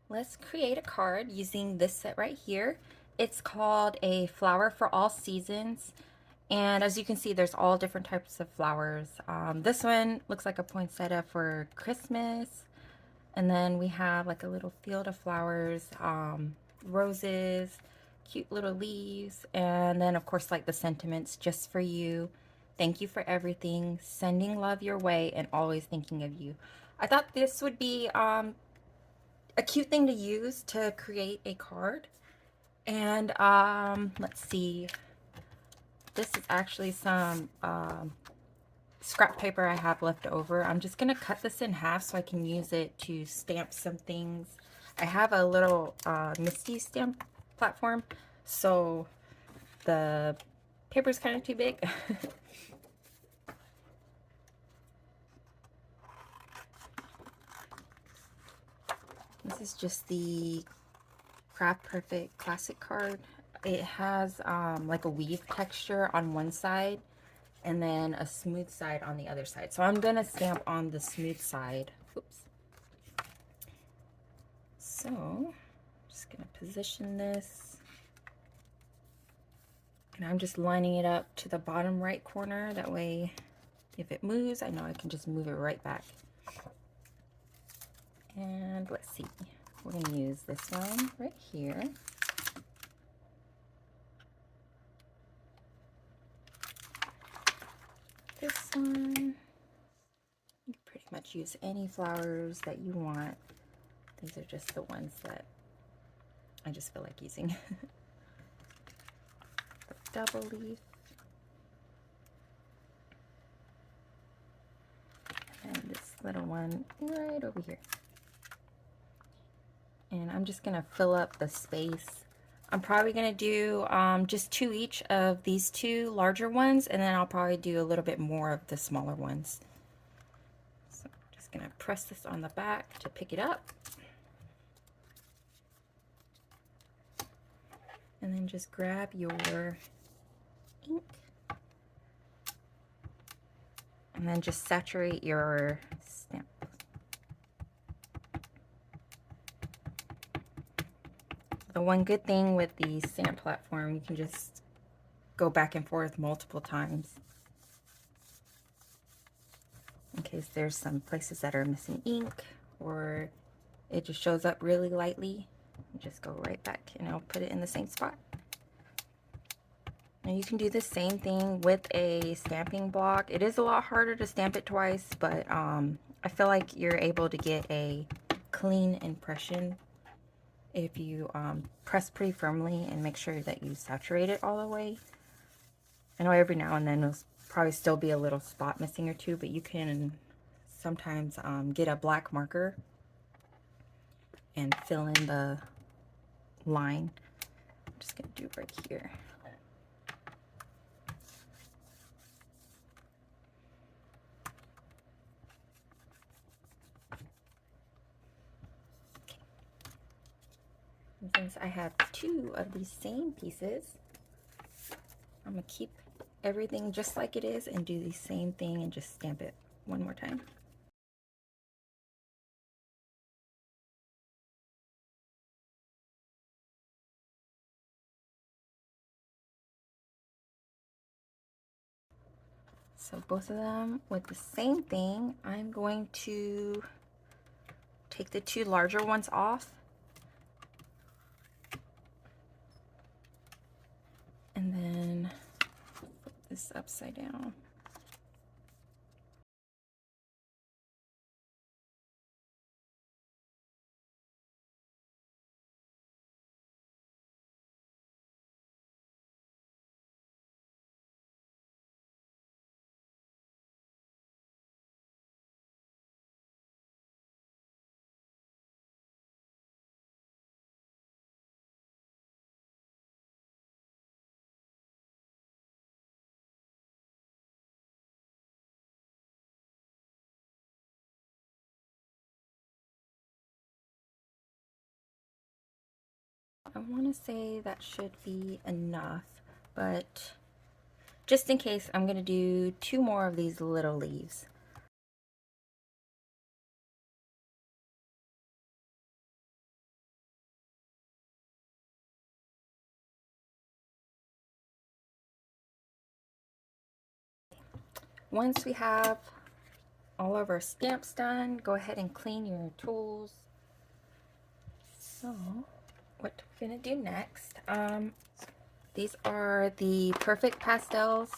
Let's create a card using this set right here. It's called a flower for all seasons. And as you can see, there's all different types of flowers. This one looks like a poinsettia for Christmas. And then we have like a little field of flowers, roses, cute little leaves. And then of course, like the sentiments, just for you. Thank you for everything. Sending love your way and always thinking of you. I thought this would be a cute thing to use to create a card. And let's see, this is actually some scrap paper I have left over. I'm just gonna cut this in half so I can use it to stamp some things. I have a little Misty stamp platform, so the paper's kind of too big. This is just the Craft Perfect Classic card. It has like a weave texture on one side and then a smooth side on the other side. So I'm gonna stamp on the smooth side. Oops. So I'm just gonna position this. And I'm just lining it up to the bottom right corner. That way, if it moves, I know I can just move it right back. And let's see, we're gonna use this one right here. This one, you pretty much use any flowers that you want. These are just the ones that I just feel like using. The double leaf. And this little one right over here. And I'm just gonna fill up the space. I'm probably gonna do just 2 each of these 2 larger ones, and then I'll probably do a little bit more of the smaller ones. So I'm just gonna press this on the back to pick it up. And then just grab your ink. And then just saturate your stamp. The one good thing with the stamp platform, you can just go back and forth multiple times in case there's some places that are missing ink or it just shows up really lightly. You just go right back and I'll put it in the same spot. Now you can do the same thing with a stamping block. It is a lot harder to stamp it twice, but I feel like you're able to get a clean impression if you press pretty firmly and make sure that you saturate it all the way. I know every now and then there'll probably still be a little spot missing or two, but you can sometimes get a black marker and fill in the line. I'm just gonna do right here. Okay. And since I have 2 of these same pieces, I'm gonna keep everything just like it is and do the same thing and just stamp it one more time. So both of them with the same thing. I'm going to take the 2 larger ones off and then flip this upside down. I want to say that should be enough, but just in case, I'm going to do 2 more of these little leaves. Once we have all of our stamps done, go ahead and clean your tools. So what we're gonna do next, these are the Perfect Pastels.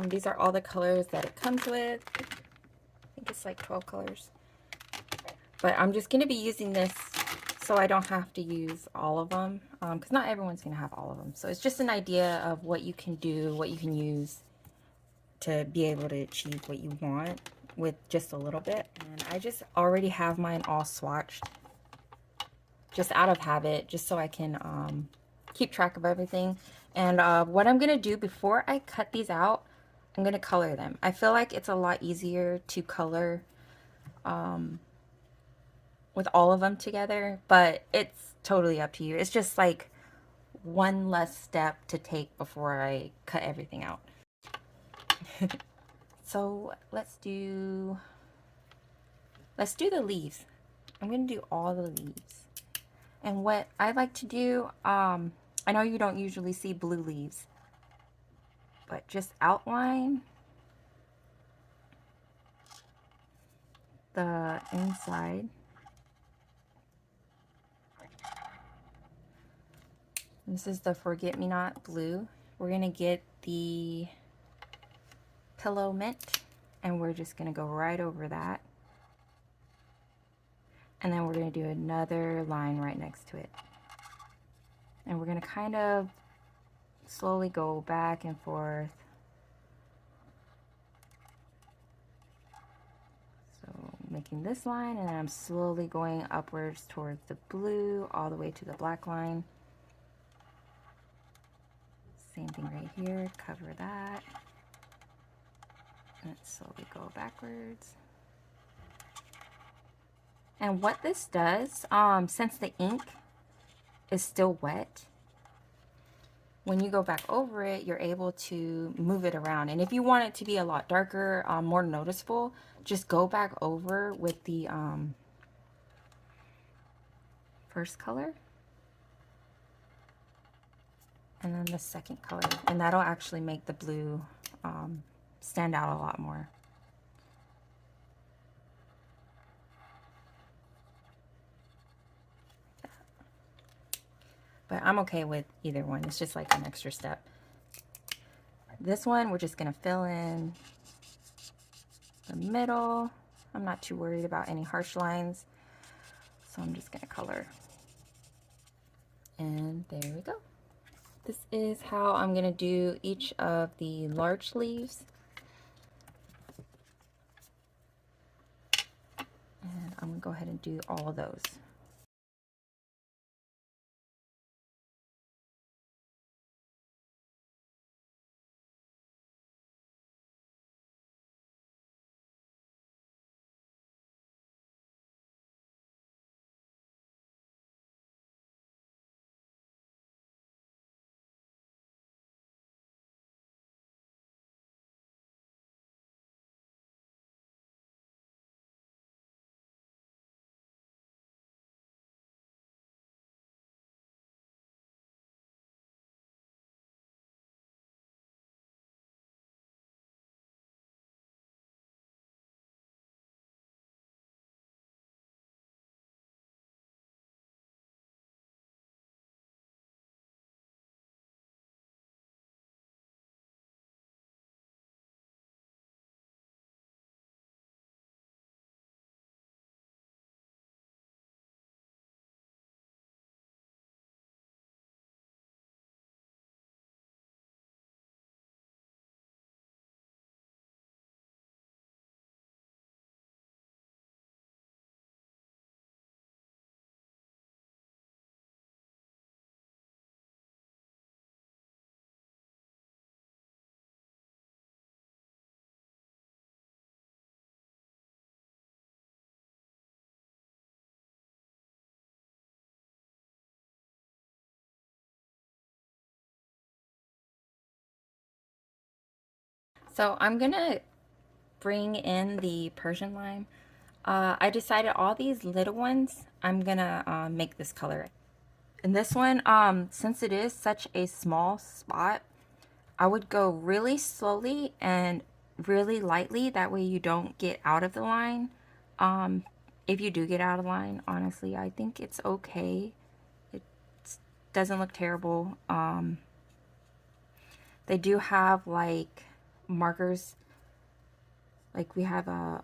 These are all the colors that it comes with. I think it's like 12 colors. But I'm just gonna be using this so I don't have to use all of them, because not everyone's gonna have all of them. So it's just an idea of what you can do, what you can use to be able to achieve what you want with just a little bit. And I just already have mine all swatched, just out of habit, just so I can keep track of everything. And what I'm gonna do before I cut these out, I'm gonna color them. I feel like it's a lot easier to color with all of them together, but it's totally up to you. It's just like one less step to take before I cut everything out. So let's do the leaves. I'm gonna do all the leaves. And what I like to do, I know you don't usually see blue leaves, but just outline the inside. This is the Forget-Me-Not blue. We're gonna get the Pillow Mint, and we're just gonna go right over that. And then we're gonna do another line right next to it. And we're gonna kind of slowly go back and forth. So making this line, and then I'm slowly going upwards towards the blue, all the way to the black line. Same thing right here, cover that. And slowly go backwards. And what this does, since the ink is still wet, when you go back over it, you're able to move it around. And if you want it to be a lot darker, more noticeable, just go back over with the first color and then the second color, and that'll actually make the blue stand out a lot more. But I'm okay with either one. It's just like an extra step. This one, we're just gonna fill in the middle. I'm not too worried about any harsh lines, so I'm just gonna color. And there we go. This is how I'm gonna do each of the large leaves. And I'm gonna go ahead and do all of those. So I'm gonna bring in the Persian lime. I decided all these little ones, I'm gonna make this color. And this one, since it is such a small spot, I would go really slowly and really lightly. That way you don't get out of the line. If you do get out of line, honestly, I think it's okay. It doesn't look terrible. They do have like markers. Like we have a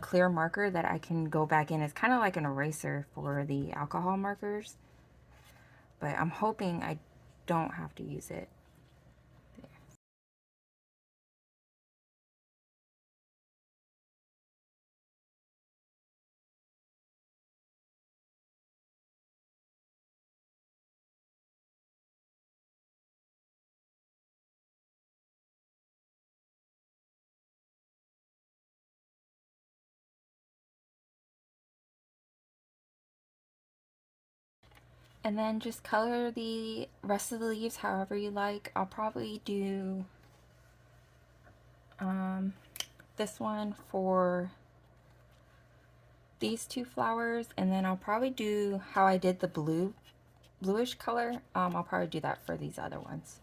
clear marker that I can go back in. It's kind of like an eraser for the alcohol markers. But I'm hoping I don't have to use it. And then just color the rest of the leaves however you like. I'll probably do this one for these two flowers, and then I'll probably do how I did the bluish color. I'll probably do that for these other ones.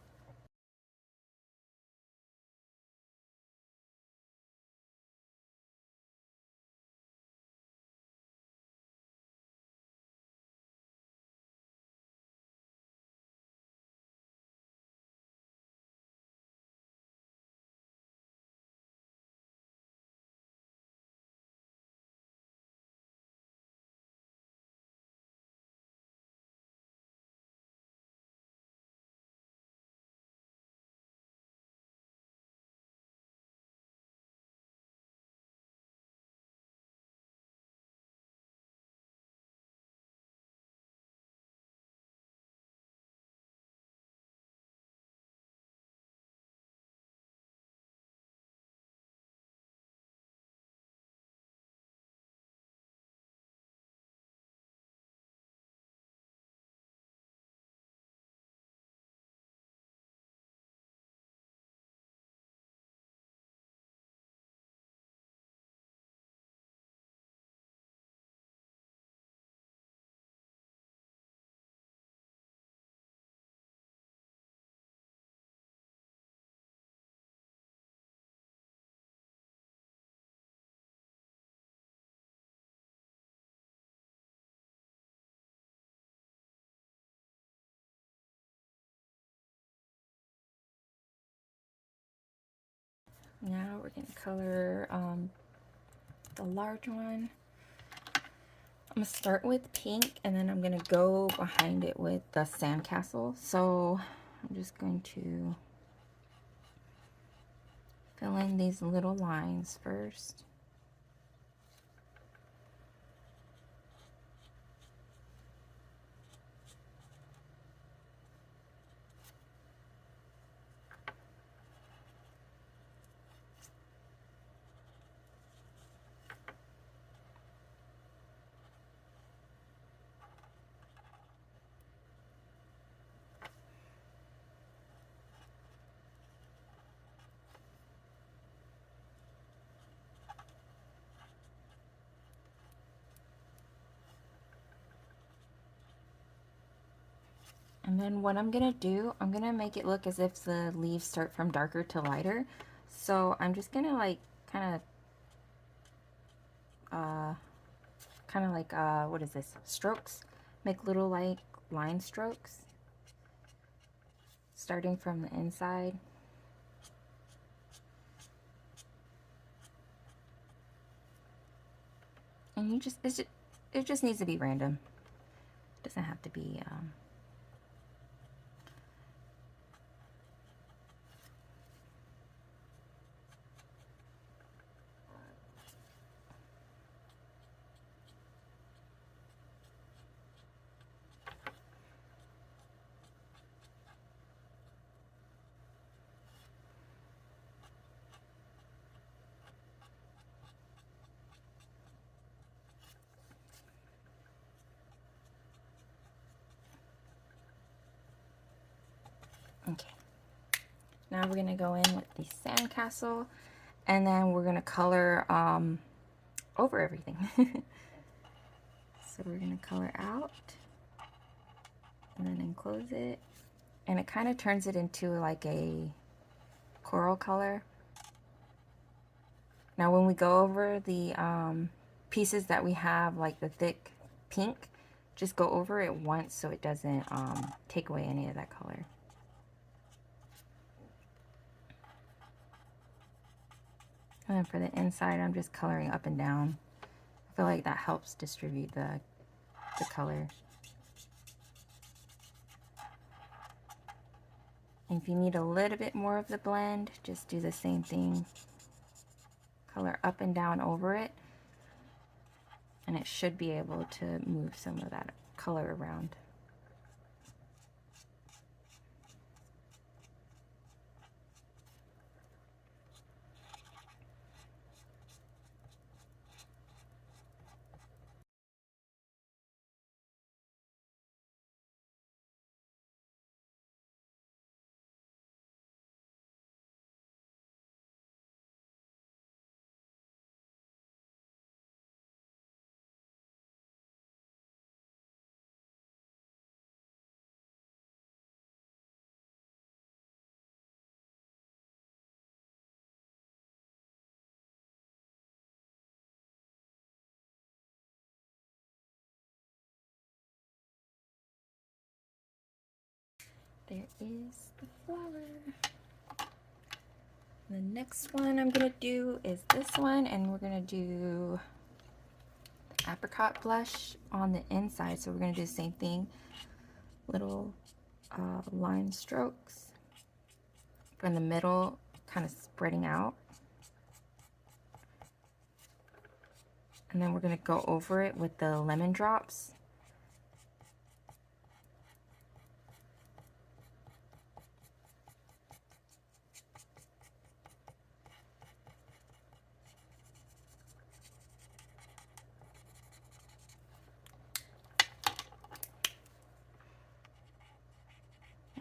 Now we're going to color the large one. I'm going to start with pink, and then I'm going to go behind it with the sandcastle. So I'm just going to fill in these little lines first. And then what I'm going to do, I'm going to make it look as if the leaves start from darker to lighter. So I'm just going to like what is this? Strokes. Make little like line strokes starting from the inside. And it just needs to be random. It doesn't have to be okay. Now we're gonna go in with the sandcastle, and then we're gonna color over everything. So we're gonna color out, and then enclose it, and it kind of turns it into like a coral color. Now when we go over the pieces that we have, like the thick pink, just go over it once so it doesn't take away any of that color. And then for the inside, I'm just coloring up and down. I feel like that helps distribute the color. And if you need a little bit more of the blend, just do the same thing. Color up and down over it. And it should be able to move some of that color around. There is the flower. The next one I'm gonna do is this one, and we're gonna do apricot blush on the inside. So we're gonna do the same thing, little line strokes from the middle, kind of spreading out. And then we're gonna go over it with the lemon drops.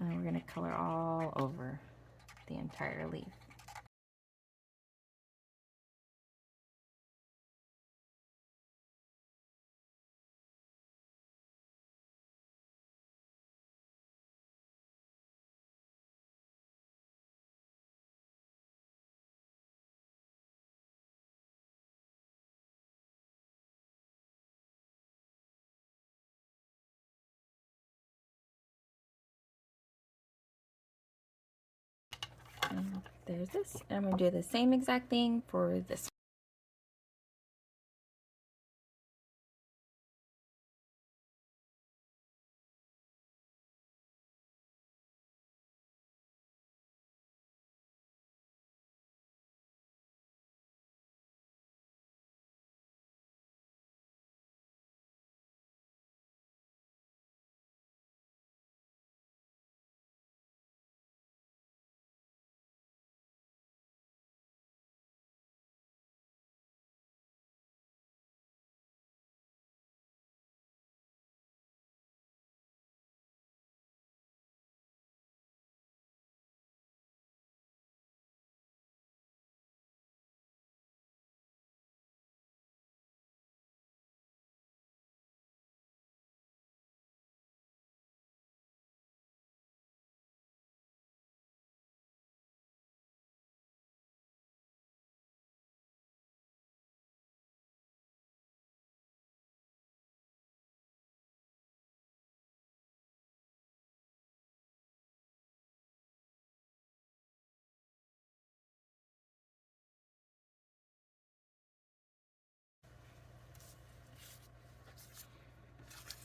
And then we're gonna color all over the entire leaf. And there's this. I'm gonna do the same exact thing for this.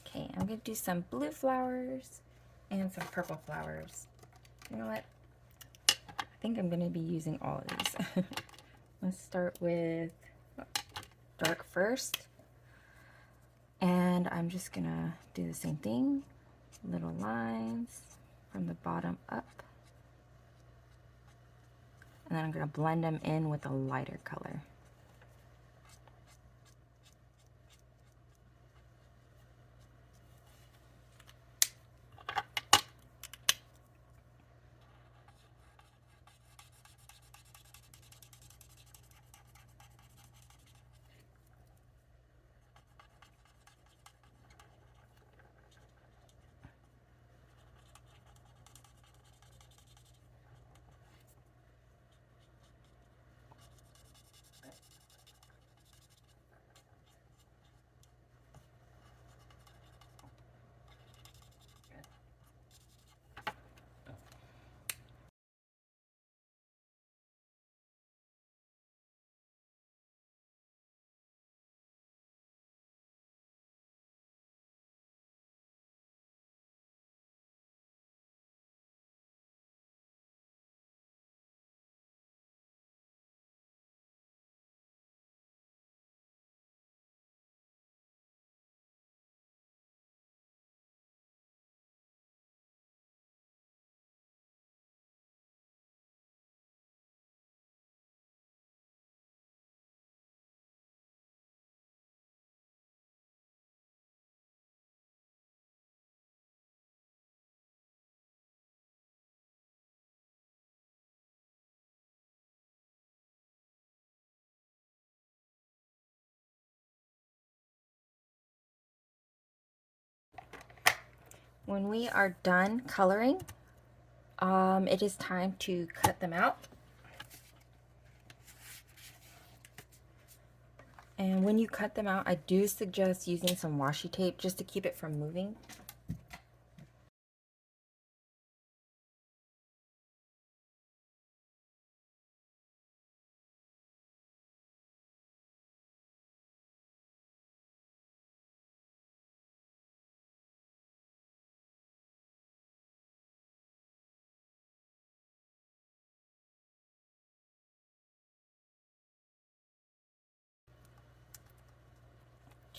Okay, I'm gonna do some blue flowers and some purple flowers. You know what? I think I'm gonna be using all of these. Let's start with dark first. And I'm just gonna do the same thing. Little lines from the bottom up. And then I'm gonna blend them in with a lighter color. When we are done coloring, it is time to cut them out. And when you cut them out, I do suggest using some washi tape just to keep it from moving.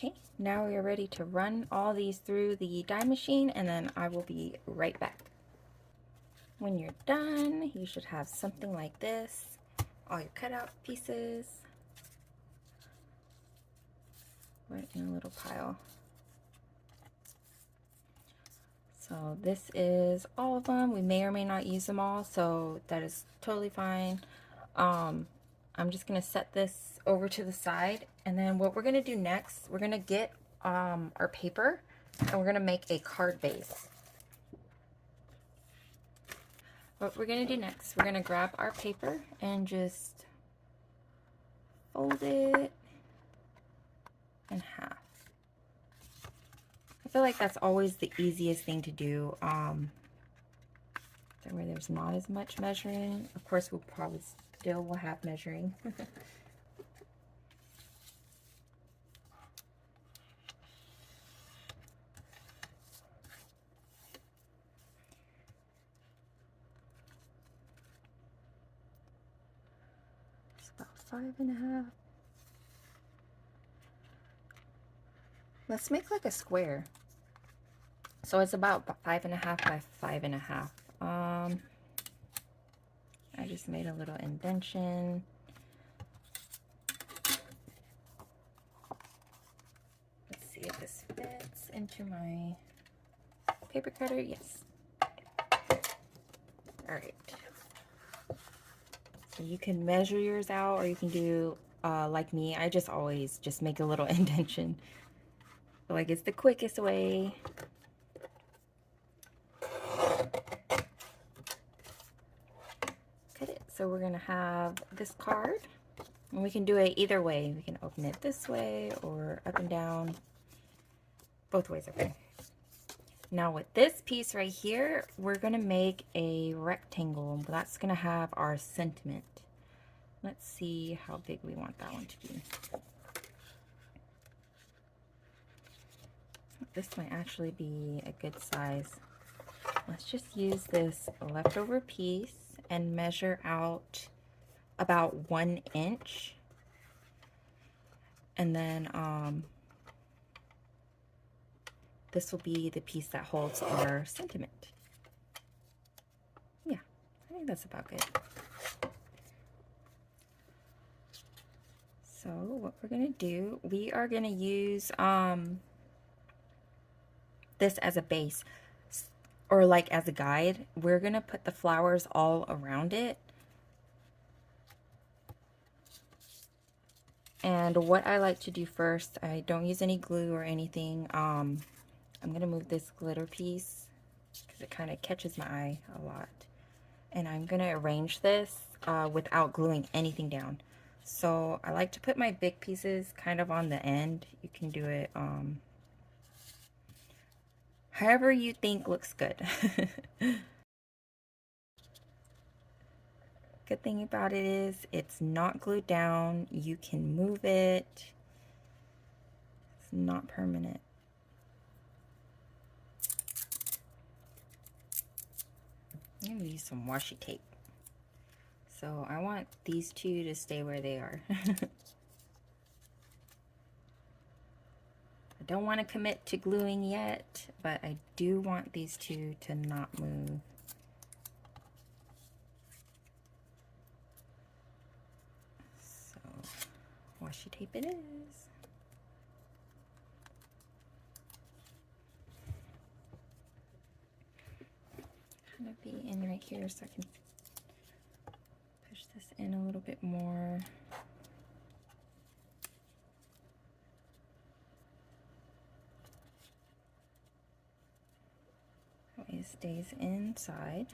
Okay, now we are ready to run all these through the die machine, and then I will be right back. When you're done, you should have something like this. All your cutout pieces right in a little pile. So this is all of them. We may or may not use them all, so that is totally fine. I'm just gonna set this over to the side, and then what we're gonna do next, we're gonna get our paper, and we're gonna make a card base. What we're gonna do next, we're gonna grab our paper and just fold it in half. I feel like that's always the easiest thing to do. That way there's not as much measuring. Of course, we'll probably still will have measuring. It's about 5.5. Let's make like a square. So it's about 5.5 by 5.5. I just made a little indentation. Let's see if this fits into my paper cutter. Yes. All right. So you can measure yours out, or you can do like me. I just always just make a little indentation. Like it's the quickest way. Cut it. So we're gonna have this card, and we can do it either way. We can open it this way or up and down. Both ways are okay. Now with this piece right here, we're gonna make a rectangle. That's gonna have our sentiment. Let's see how big we want that one to be. This might actually be a good size. Let's just use this leftover piece and measure out about 1 inch. And then this will be the piece that holds our sentiment. Yeah, I think that's about good. So what we're gonna do, we are gonna use this as a base, or like as a guide. We're gonna put the flowers all around it. And what I like to do first, I don't use any glue or anything. I'm gonna move this glitter piece because it kind of catches my eye a lot. And I'm gonna arrange this without gluing anything down. So I like to put my big pieces kind of on the end. You can do it however you think looks good. Good thing about it is it's not glued down. You can move it. It's not permanent. I'm going to use some washi tape. So I want these two to stay where they are. I don't want to commit to gluing yet, but I do want these two to not move. So washi tape it is. Kind of be in right here so I can push this in a little bit more. it stays inside.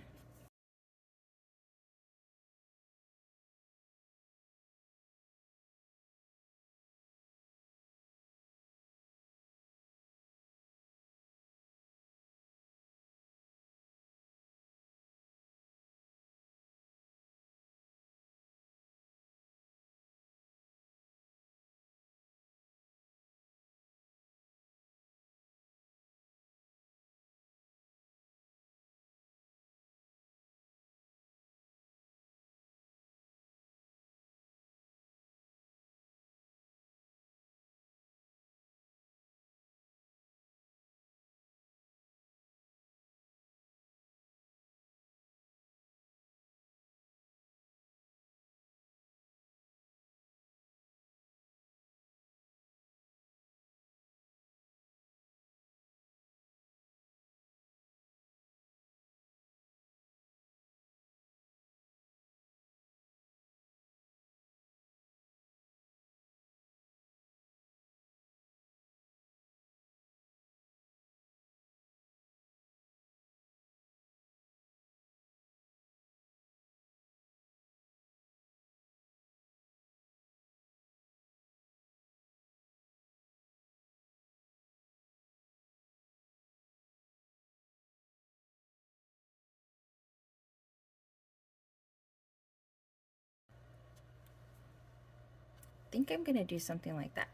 I think I'm gonna do something like that.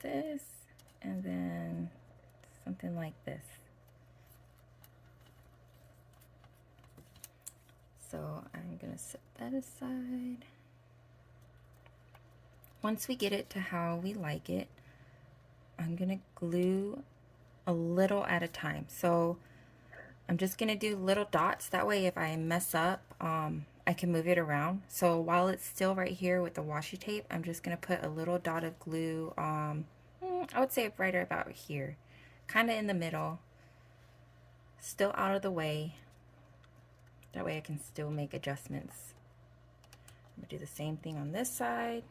This, and then something like this. So I'm gonna set that aside. Once we get it to how we like it, I'm gonna glue a little at a time. So I'm just gonna do little dots. That way if I mess up, I can move it around. So while it's still right here with the washi tape, I'm just gonna put a little dot of glue, I would say right about here, kind of in the middle, still out of the way. That way I can still make adjustments. I'm gonna do the same thing on this side.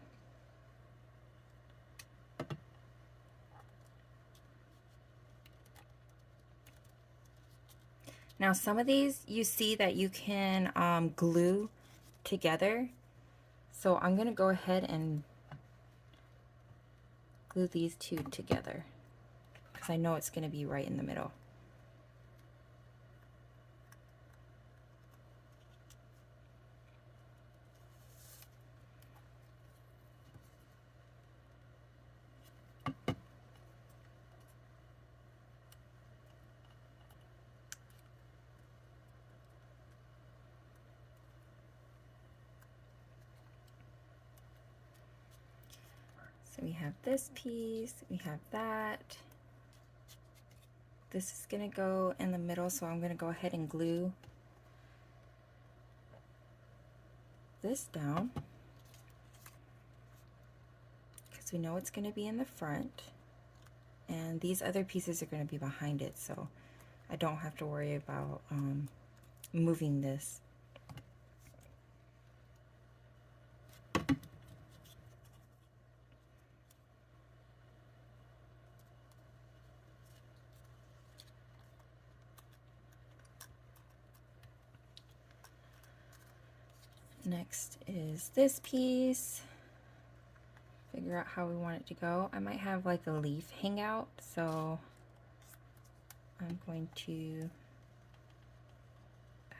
Now some of these you see that you can glue together. So I'm gonna go ahead and glue these two together because I know it's gonna be right in the middle. So we have this piece, we have that. This is gonna go in the middle, so I'm gonna go ahead and glue this down because we know it's gonna be in the front. And these other pieces are gonna be behind it, so I don't have to worry about moving this. Next is this piece. Figure out how we want it to go. I might have like a leaf hang out, so I'm going to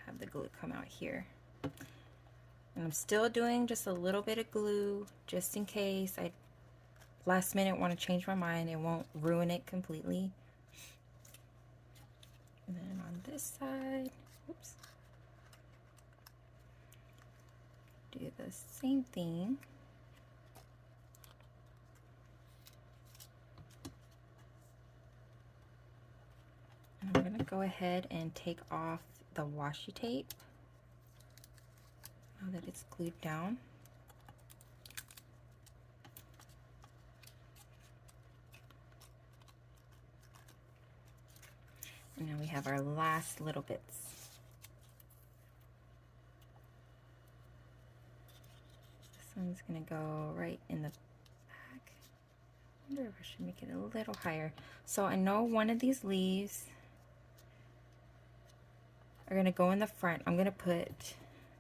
have the glue come out here. And I'm still doing just a little bit of glue just in case I last minute want to change my mind. It won't ruin it completely. And then on this side, oops, do the same thing. And I'm gonna go ahead and take off the washi tape now that it's glued down. And now we have our last little bits. This one's gonna go right in the back. I wonder if I should make it a little higher. So I know one of these leaves are going to go in the front. I'm going to put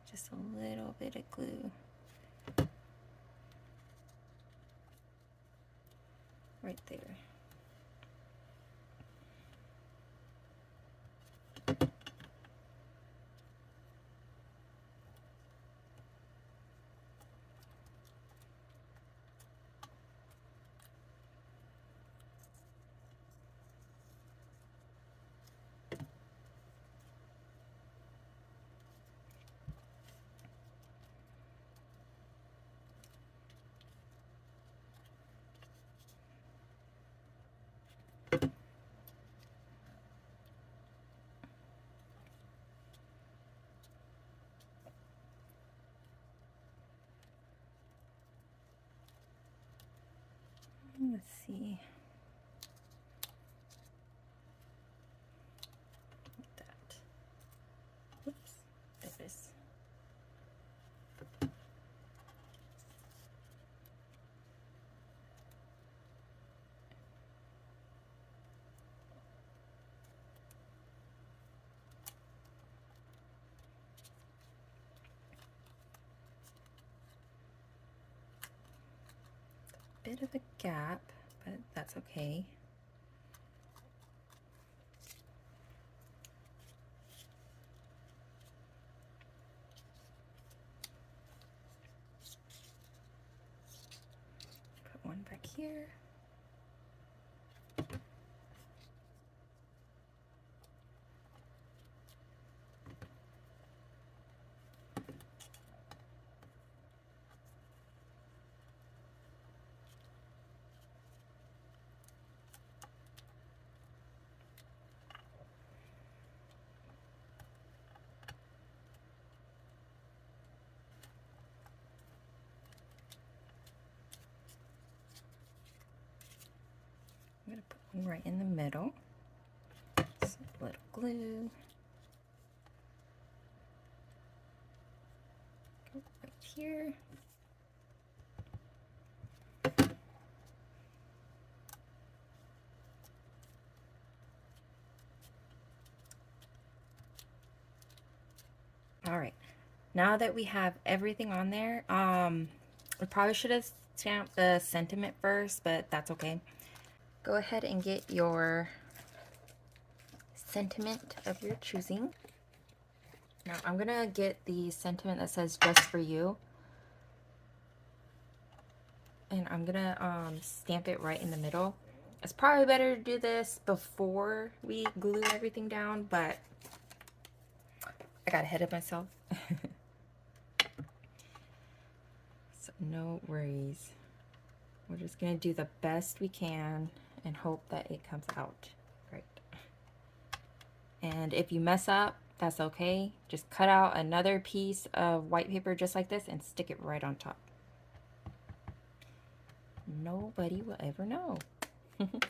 just a little bit of glue right there. Let's see. That. Oops. There it is. Bit of a gap, but that's okay. Put one back here. I'm going to put one right in the middle. Some little glue. Go right here. All right. Now that we have everything on there, we probably should have stamped the sentiment first, but that's okay. Go ahead and get your sentiment of your choosing. Now I'm gonna get the sentiment that says "just for you," and I'm gonna stamp it right in the middle. It's probably better to do this before we glue everything down, but I got ahead of myself. So no worries. We're just gonna do the best we can and hope that it comes out right. And if you mess up, that's okay. Just cut out another piece of white paper just like this and stick it right on top. Nobody will ever know. And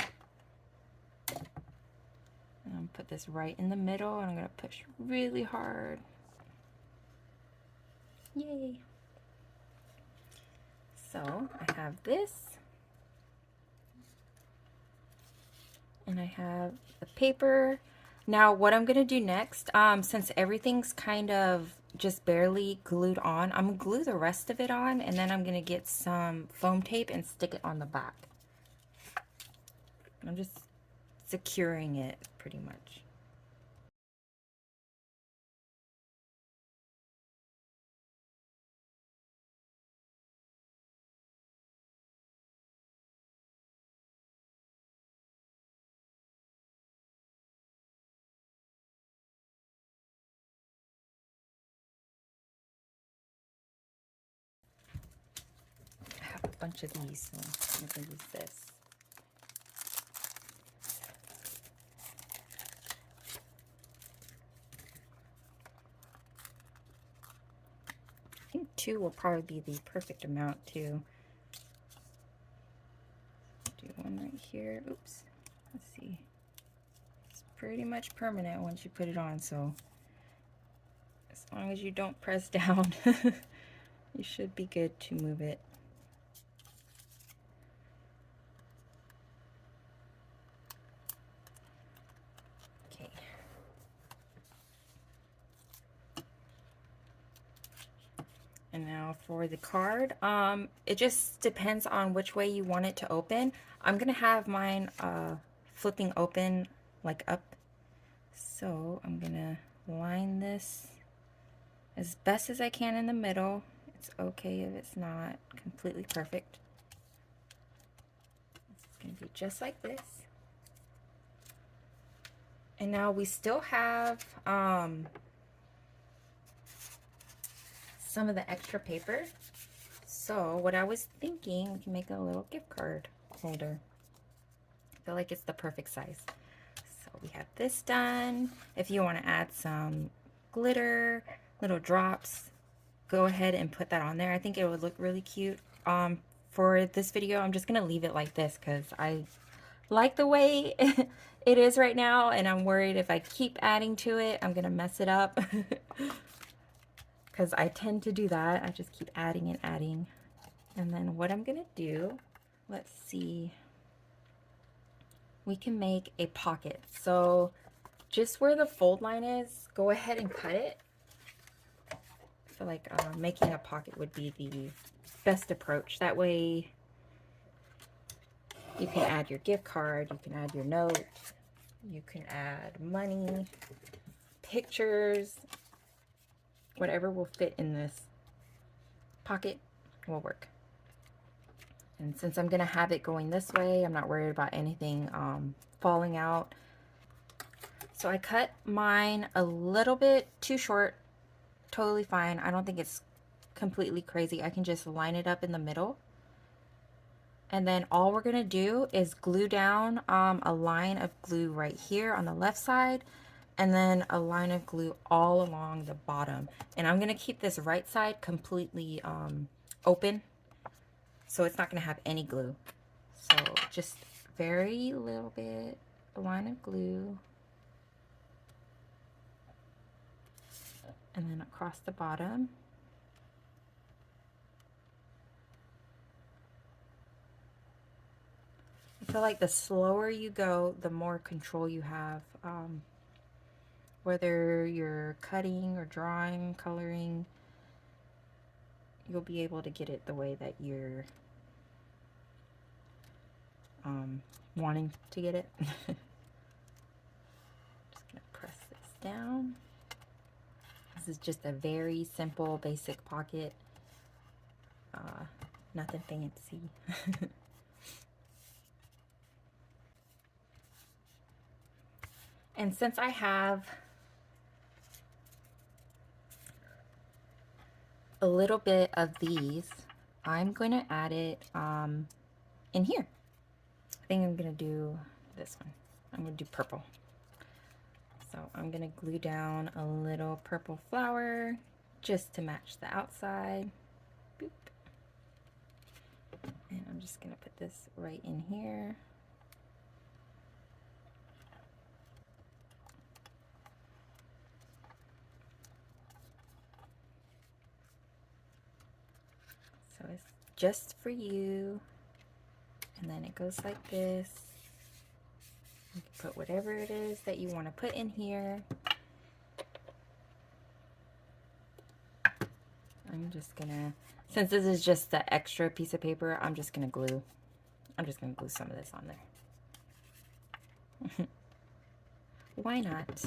put this right in the middle, and I'm gonna push really hard. Yay! So I have this, and I have the paper. Now what I'm gonna do next, since everything's kind of just barely glued on, I'm gonna glue the rest of it on, and then I'm gonna get some foam tape and stick it on the back. I'm just securing it pretty much. I have a bunch of these, so I'm gonna use this. I think 2 will probably be the perfect amount too. Do one right here. Oops. Let's see. It's pretty much permanent once you put it on, so as long as you don't press down, you should be good to move it. Okay. And now for the card, it just depends on which way you want it to open. I'm gonna have mine flipping open like up. So I'm gonna line this as best as I can in the middle. It's okay if it's not completely perfect. It's gonna be just like this. And now we still have some of the extra paper. So what I was thinking, we can make a little gift card holder. I feel like it's the perfect size. So we have this done. If you want to add some glitter, little drops, go ahead and put that on there. I think it would look really cute. For this video, I'm just gonna leave it like this because I like the way it is right now, and I'm worried if I keep adding to it, I'm gonna mess it up. Because I tend to do that. I just keep adding and adding. And then what I'm gonna do, let's see, we can make a pocket. So just where the fold line is, go ahead and cut it. I feel like making a pocket would be the best approach. That way you can add your gift card, you can add your note, you can add money, pictures, whatever will fit in this pocket will work. And since I'm gonna have it going this way, I'm not worried about anything falling out. So I cut mine a little bit too short, totally fine. I don't think it's completely crazy. I can just line it up in the middle. And then all we're gonna do is glue down a line of glue right here on the left side, and then a line of glue all along the bottom. And I'm gonna keep this right side completely open, so it's not gonna have any glue. So just very little bit, a line of glue, and then across the bottom. I feel like the slower you go, the more control you have. Whether you're cutting or drawing, coloring, you'll be able to get it the way that you're wanting to get it. Just gonna press this down. This is just a very simple, basic pocket. Nothing fancy. And since I have a little bit of these, I'm going to add it in here. I think I'm going to do this one. I'm going to do purple. So I'm going to glue down a little purple flower just to match the outside. Boop. And I'm just going to put this right in here. So it's just for you. And then it goes like this. You can put whatever it is that you want to put in here. I'm just gonna, since this is just the extra piece of paper, I'm just gonna glue some of this on there. Why not?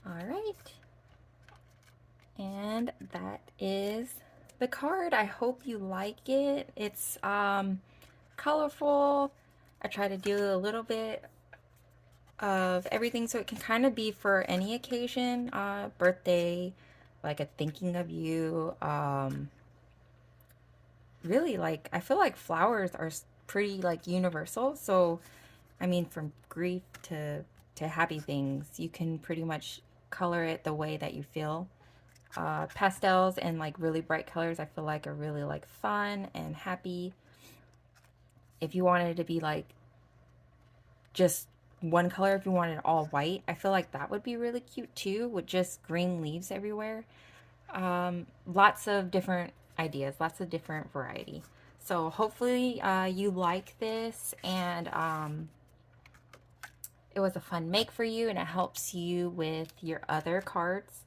All right. And that is the card. I hope you like it. It's colorful. I try to do a little bit of everything so it can kind of be for any occasion, birthday, like a thinking of you. Really, like, I feel like flowers are pretty like universal. So I mean, from grief to happy things, you can pretty much color it the way that you feel. Pastels and like really bright colors, I feel like are really like fun and happy. If you wanted to be like just one color if you wanted it all white. I feel like that would be really cute too, with just green leaves everywhere. Lots of different ideas, lots of different variety. So hopefully you like this, and it was a fun make for you, and it helps you with your other cards.